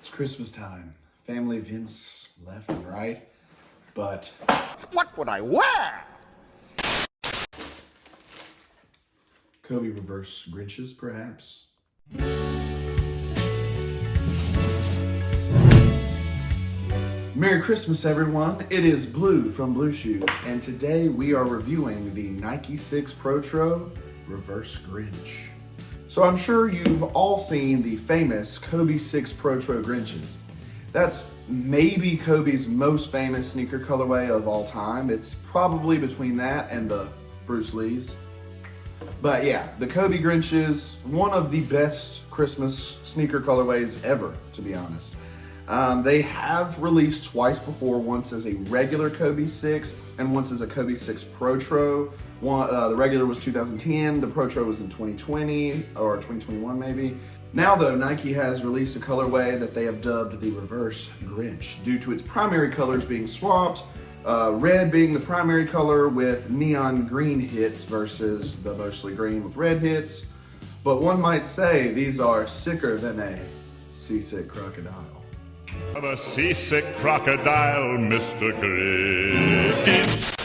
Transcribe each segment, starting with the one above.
It's Christmas time. Family events left and right, but what would I wear? Kobe reverse Grinches, perhaps? Merry Christmas, everyone. It is Blue from Blue Shoes, and today we are reviewing the Nike 6 Protro Reverse Grinch. So I'm sure you've all seen the famous Kobe 6 Protro Grinches. That's maybe Kobe's most famous sneaker colorway of all time. It's probably between that and the Bruce Lee's. But yeah, the Kobe Grinch is one of the best Christmas sneaker colorways ever, to be honest. They have released twice before, once as a regular Kobe 6 and once as a Kobe 6 Protro. The regular was 2010, the Protro was in 2020 or 2021 maybe. Now though, Nike has released a colorway that they have dubbed the Reverse Grinch due to its primary colors being swapped, red being the primary color with neon green hits versus the mostly green with red hits. But one might say these are sicker than a seasick crocodile. The seasick crocodile, Mr. Grinch.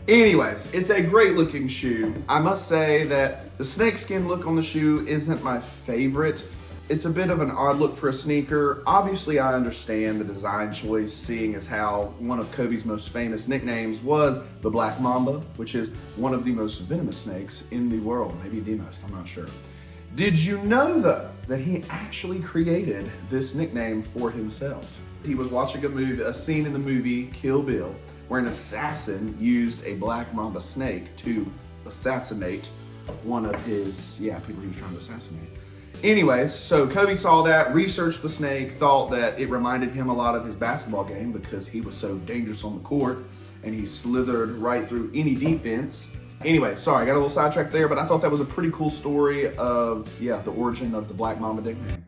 Anyways, it's a great looking shoe. I must say that the snakeskin look on the shoe isn't my favorite. It's a bit of an odd look for a sneaker. Obviously, I understand the design choice, seeing as how one of Kobe's most famous nicknames was the Black Mamba, which is one of the most venomous snakes in the world. Maybe the most, I'm not sure. Did you know, though, that he actually created this nickname for himself? He was watching a scene in the movie Kill Bill, where an assassin used a black mamba snake to assassinate one of his, people he was trying to assassinate. Anyways, so Kobe saw that, researched the snake, thought that it reminded him a lot of his basketball game because he was so dangerous on the court and he slithered right through any defense. Anyway, sorry, I got a little sidetracked there, but I thought that was a pretty cool story of, the origin of the Black Mamba nickname.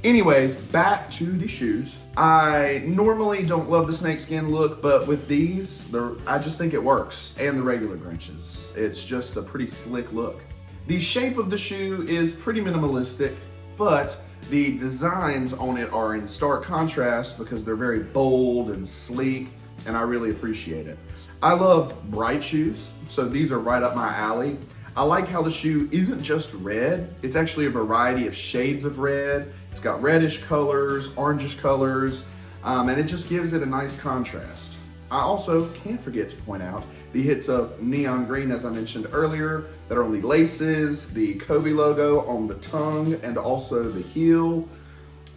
Anyways, back to the shoes. I normally don't love the snakeskin look, but with these, I just think it works. And the regular Grinches. It's just a pretty slick look. The shape of the shoe is pretty minimalistic, but the designs on it are in stark contrast because they're very bold and sleek, and I really appreciate it. I love bright shoes, so these are right up my alley. I like how the shoe isn't just red, it's actually a variety of shades of red. It's got reddish colors, orangish colors, and it just gives it a nice contrast. I also can't forget to point out the hits of neon green, as I mentioned earlier, that are on the laces, the Kobe logo on the tongue, and also the heel.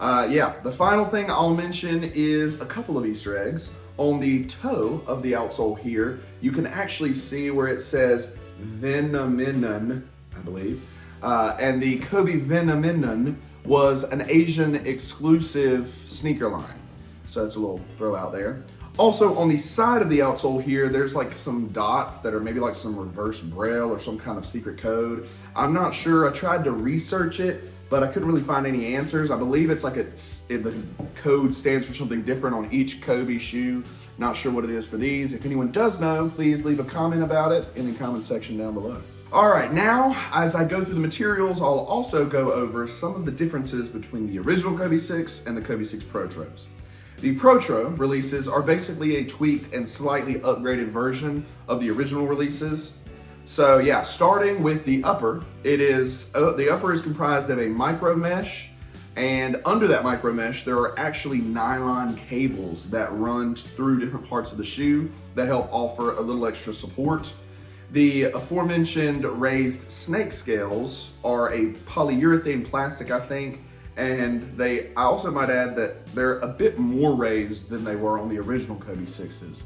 The final thing I'll mention is a couple of Easter eggs. On the toe of the outsole here, you can actually see where it says Venominen, I believe, and the Kobe Venominen was an Asian exclusive sneaker line. So that's a little throw out there. Also on the side of the outsole here, there's like some dots that are maybe like some reverse braille or some kind of secret code. I'm not sure, I tried to research it, but I couldn't really find any answers. I believe it's like the code stands for something different on each Kobe shoe. Not sure what it is for these. If anyone does know, please leave a comment about it in the comment section down below. All right, now, as I go through the materials, I'll also go over some of the differences between the original Kobe 6 and the Kobe 6 Protros. The Protro releases are basically a tweaked and slightly upgraded version of the original releases. So yeah, starting with the upper, the upper is comprised of a micro mesh, and under that micro mesh, there are actually nylon cables that run through different parts of the shoe that help offer a little extra support. The aforementioned raised snake scales are a polyurethane plastic, I think, and I also might add that they're a bit more raised than they were on the original Kobe 6s.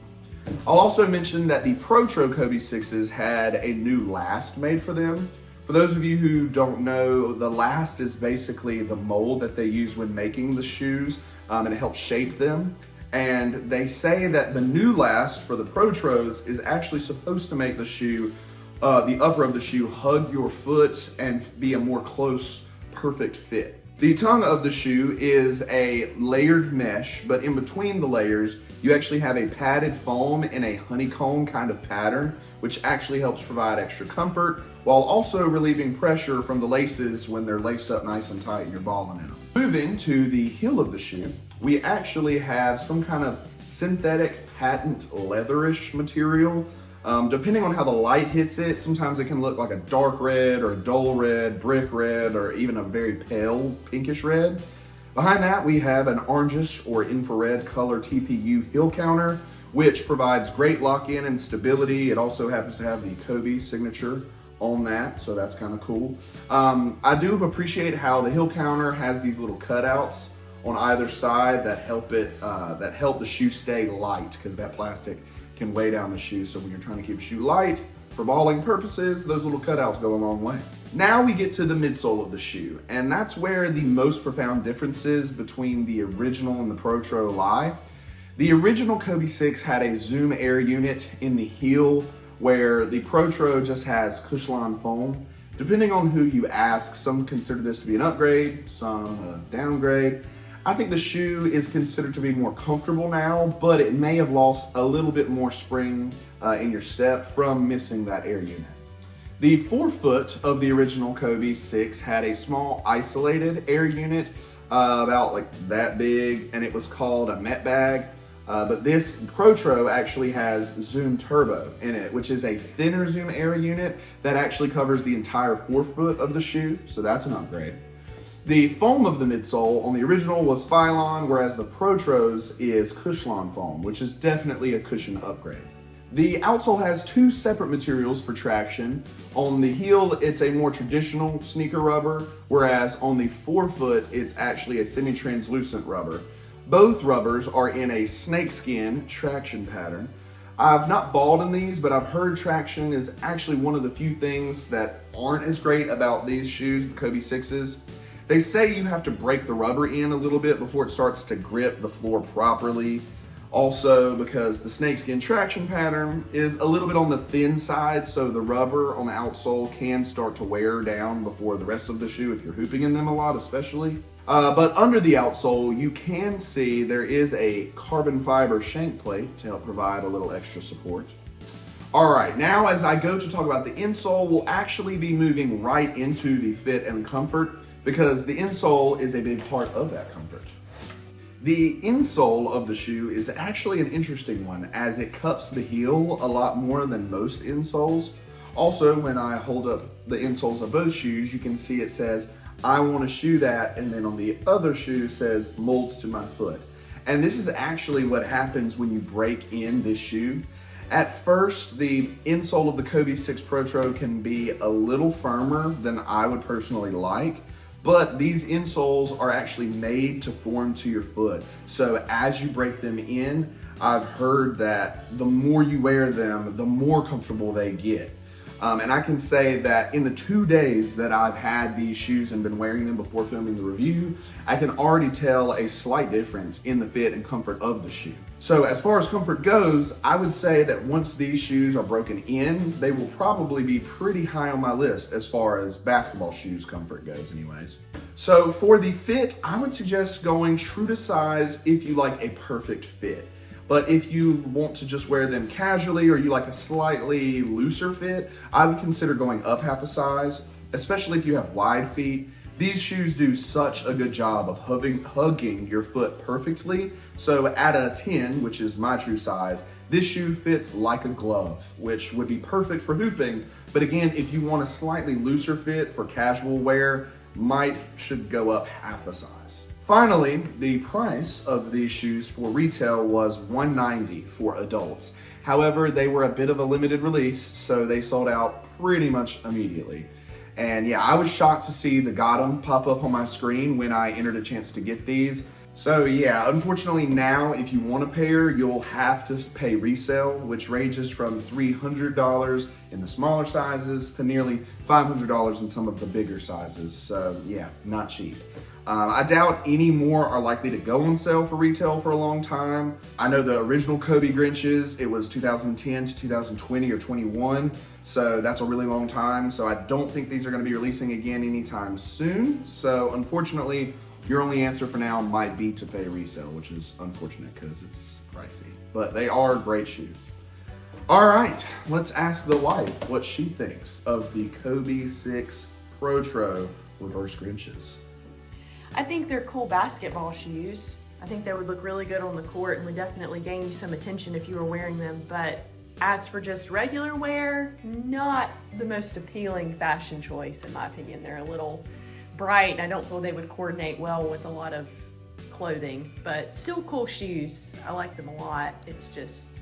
I'll also mention that the Protro Kobe 6s had a new last made for them. For those of you who don't know, the last is basically the mold that they use when making the shoes, and it helps shape them. And they say that the new last for the Protros is actually supposed to make the shoe, the upper of the shoe, hug your foot and be a more close, perfect fit. The tongue of the shoe is a layered mesh, but in between the layers, you actually have a padded foam in a honeycomb kind of pattern, which actually helps provide extra comfort while also relieving pressure from the laces when they're laced up nice and tight and you're balling in them. Moving to the heel of the shoe, we actually have some kind of synthetic patent leatherish material. Depending on how the light hits it, sometimes it can look like a dark red or a dull red, brick red, or even a very pale pinkish red. Behind that, we have an orangish or infrared color TPU heel counter, which provides great lock-in and stability. It also happens to have the Kobe signature on that, so that's kind of cool. I do appreciate how the heel counter has these little cutouts on either side that help the shoe stay light, because that plastic can weigh down the shoe. So when you're trying to keep a shoe light for balling purposes, those little cutouts go a long way. Now we get to the midsole of the shoe, and that's where the most profound differences between the original and the Protro lie. The original Kobe 6 had a Zoom air unit in the heel, where the Protro just has Cushlon foam. Depending on who you ask, some consider this to be an upgrade, some a downgrade. I think the shoe is considered to be more comfortable now, but it may have lost a little bit more spring in your step from missing that air unit. The forefoot of the original Kobe 6 had a small isolated air unit, about like that big, and it was called a Met Bag. But this Protro actually has Zoom Turbo in it, which is a thinner Zoom air unit that actually covers the entire forefoot of the shoe, so that's an upgrade. The foam of the midsole on the original was Phylon, whereas the Protro's is Cushlon foam, which is definitely a cushion upgrade. The outsole has two separate materials for traction. On the heel, it's a more traditional sneaker rubber, whereas on the forefoot, it's actually a semi-translucent rubber. Both rubbers are in a snakeskin traction pattern. I've not balled in these, but I've heard traction is actually one of the few things that aren't as great about these shoes, the Kobe 6s. They say you have to break the rubber in a little bit before it starts to grip the floor properly. Also, because the snakeskin traction pattern is a little bit on the thin side, so the rubber on the outsole can start to wear down before the rest of the shoe if you're hooping in them a lot, especially. But under the outsole, you can see there is a carbon fiber shank plate to help provide a little extra support. All right, now as I go to talk about the insole, we'll actually be moving right into the fit and comfort, because the insole is a big part of that comfort. The insole of the shoe is actually an interesting one, as it cups the heel a lot more than most insoles. Also, when I hold up the insoles of both shoes, you can see it says, "I want a shoe that," and then on the other shoe says, "molds to my foot." And this is actually what happens when you break in this shoe. At first, the insole of the Kobe 6 Protro can be a little firmer than I would personally like, but these insoles are actually made to form to your foot. So as you break them in, I've heard that the more you wear them, the more comfortable they get. And I can say that in the 2 days that I've had these shoes and been wearing them before filming the review, I can already tell a slight difference in the fit and comfort of the shoe. So as far as comfort goes, I would say that once these shoes are broken in, they will probably be pretty high on my list as far as basketball shoes comfort goes anyways. So for the fit, I would suggest going true to size if you like a perfect fit. But if you want to just wear them casually or you like a slightly looser fit, I would consider going up half a size, especially if you have wide feet. These shoes do such a good job of hugging your foot perfectly. So at a 10, which is my true size, this shoe fits like a glove, which would be perfect for hooping. But again, if you want a slightly looser fit for casual wear, should go up half a size. Finally, the price of these shoes for retail was $190 for adults. However, they were a bit of a limited release, so they sold out pretty much immediately. And yeah, I was shocked to see the "got 'em" pop up on my screen when I entered a chance to get these. So yeah, unfortunately now, if you want a pair, you'll have to pay resale, which ranges from $300 in the smaller sizes to nearly $500 in some of the bigger sizes. So yeah, not cheap. I doubt any more are likely to go on sale for retail for a long time. I know the original Kobe Grinches, it was 2010 to 2020 or 21, so that's a really long time. So I don't think these are going to be releasing again anytime soon. So unfortunately, your only answer for now might be to pay resale, which is unfortunate because it's pricey, but they are great shoes. All right, let's ask the wife what she thinks of the Kobe 6 Protro reverse Grinches. I think they're cool basketball shoes. I think they would look really good on the court and would definitely gain you some attention if you were wearing them. But as for just regular wear, not the most appealing fashion choice in my opinion. They're a little bright and I don't feel they would coordinate well with a lot of clothing, but still cool shoes. I like them a lot. It's just,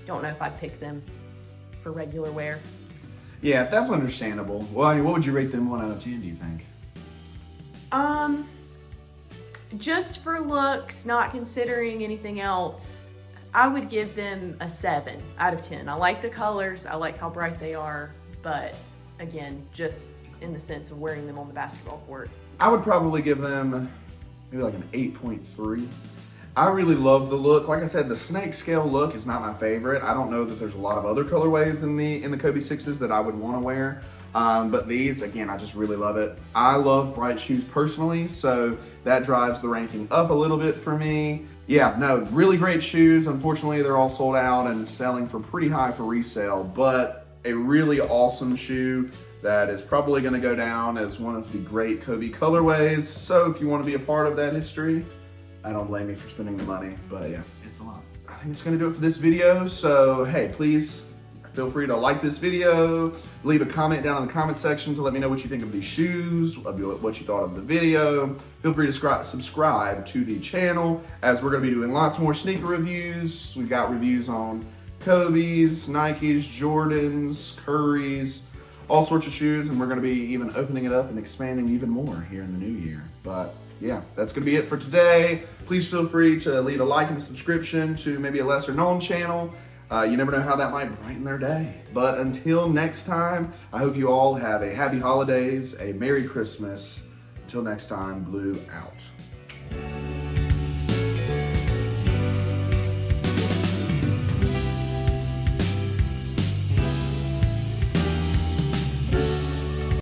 don't know if I'd pick them for regular wear. Yeah, that's understandable. Well, I mean, what would you rate them 1 out of 10, do you think? Just for looks, not considering anything else, I would give them a 7 out of 10. I like the colors, I like how bright they are, but again, just in the sense of wearing them on the basketball court. I would probably give them maybe like an 8.3. I really love the look. Like I said, the snake scale look is not my favorite. I don't know that there's a lot of other colorways in the Kobe 6s that I would want to wear. But these, again, I just really love it. I love bright shoes personally, so that drives the ranking up a little bit for me. Yeah, no, really great shoes. Unfortunately, they're all sold out and selling for pretty high for resale, but a really awesome shoe that is probably gonna go down as one of the great Kobe colorways. So if you wanna be a part of that history, I don't blame you for spending the money, but yeah, it's a lot. I think it's gonna do it for this video. So hey, please feel free to like this video, leave a comment down in the comment section to let me know what you think of these shoes, what you thought of the video. Feel free to subscribe to the channel as we're gonna be doing lots more sneaker reviews. We've got reviews on Kobe's, Nikes, Jordans, Curry's, all sorts of shoes, and we're gonna be even opening it up and expanding even more here in the new year. But yeah, that's gonna be it for today. Please feel free to leave a like and a subscription to maybe a lesser known channel. You never know how that might brighten their day. But until next time, I hope you all have a happy holidays, a Merry Christmas. Until next time, Blue out.